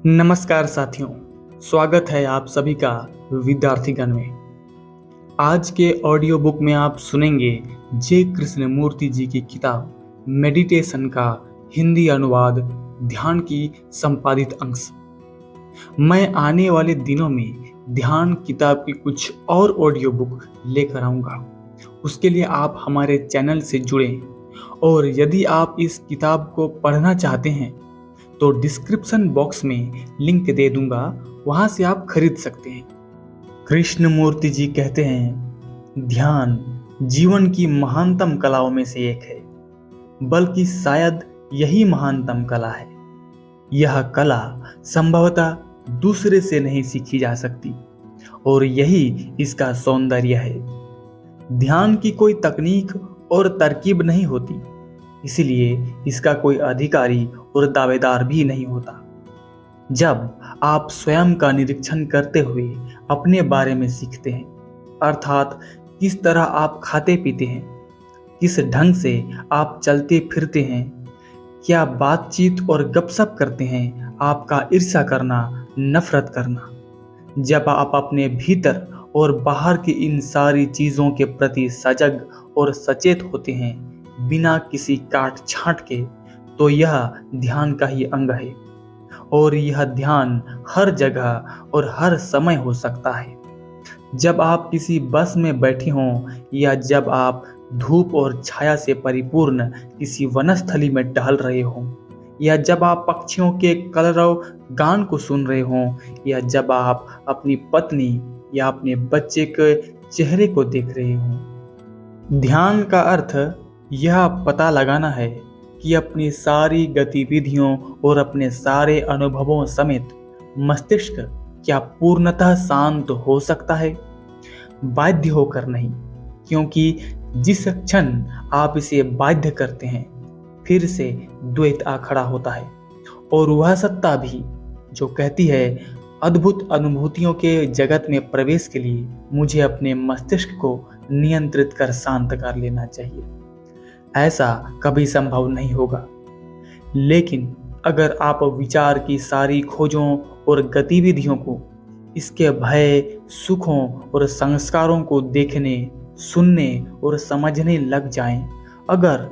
नमस्कार साथियों, स्वागत है आप सभी का विद्यार्थीगण में। आज के ऑडियो बुक में आप सुनेंगे जे कृष्णमूर्ति जी की किताब मेडिटेशन का हिंदी अनुवाद ध्यान की संपादित अंश। मैं आने वाले दिनों में ध्यान किताब की कुछ और ऑडियो बुक लेकर आऊँगा। उसके लिए आप हमारे चैनल से जुड़ें और यदि आप इस किताब को पढ़ना चाहते हैं तो डिस्क्रिप्शन बॉक्स में लिंक दे दूंगा, वहां से आप खरीद सकते हैं। कृष्णमूर्ति जी कहते हैं, ध्यान जीवन की महानतम कलाओं में से एक है, बल्कि शायद यही महानतम कला है। यह कला संभवतः दूसरे से नहीं सीखी जा सकती और यही इसका सौंदर्य है। ध्यान की कोई तकनीक और तरकीब नहीं होती, इसलिए इसका कोई अधिकारी और दावेदार भी नहीं होता। जब आप स्वयं का निरीक्षण करते हुए अपने बारे में सीखते हैं, अर्थात किस तरह आप खाते पीते हैं, किस ढंग से आप चलते फिरते हैं, क्या बातचीत और गपशप करते हैं, आपका ईर्ष्या करना, नफरत करना, जब आप अपने भीतर और बाहर की इन सारी चीज़ों के प्रति सजग और सचेत होते हैं बिना किसी काट छांट के, तो यह ध्यान का ही अंग है। और यह ध्यान हर जगह और हर समय हो सकता है। जब आप किसी बस में बैठे हों, या जब आप धूप और छाया से परिपूर्ण किसी वनस्थली में टहल रहे हों, या जब आप पक्षियों के कलरव गान को सुन रहे हों, या जब आप अपनी पत्नी या अपने बच्चे के चेहरे को देख रहे हों। ध्यान का अर्थ यह पता लगाना है कि अपनी सारी गतिविधियों और अपने सारे अनुभवों समेत मस्तिष्क क्या पूर्णतः शांत हो सकता है। बाध्य होकर नहीं, क्योंकि जिस क्षण आप इसे बाध्य करते हैं, फिर से द्वैत आ खड़ा होता है। और वह सत्ता भी जो कहती है, अद्भुत अनुभूतियों के जगत में प्रवेश के लिए मुझे अपने मस्तिष्क को नियंत्रित कर शांत कर लेना चाहिए। ऐसा कभी संभव नहीं होगा। लेकिन अगर आप विचार की सारी खोजों और गतिविधियों को, इसके भय, सुखों और संस्कारों को देखने, सुनने और समझने लग जाएं, अगर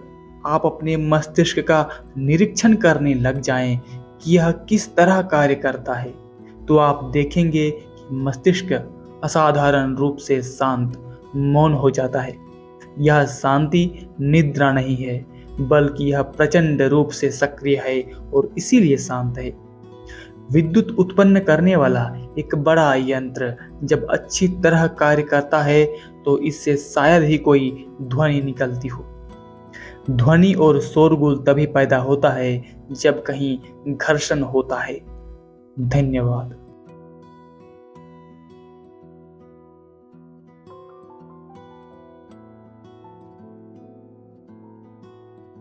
आप अपने मस्तिष्क का निरीक्षण करने लग जाएं कि यह किस तरह कार्य करता है, तो आप देखेंगे कि मस्तिष्क असाधारण रूप से शांत, मौन हो जाता है। यह शांति निद्रा नहीं है, बल्कि यह प्रचंड रूप से सक्रिय है और इसीलिए शांत है। विद्युत उत्पन्न करने वाला एक बड़ा यंत्र जब अच्छी तरह कार्य करता है, तो इससे शायद ही कोई ध्वनि निकलती हो। ध्वनि और शोरगुल तभी पैदा होता है जब कहीं घर्षण होता है। धन्यवाद।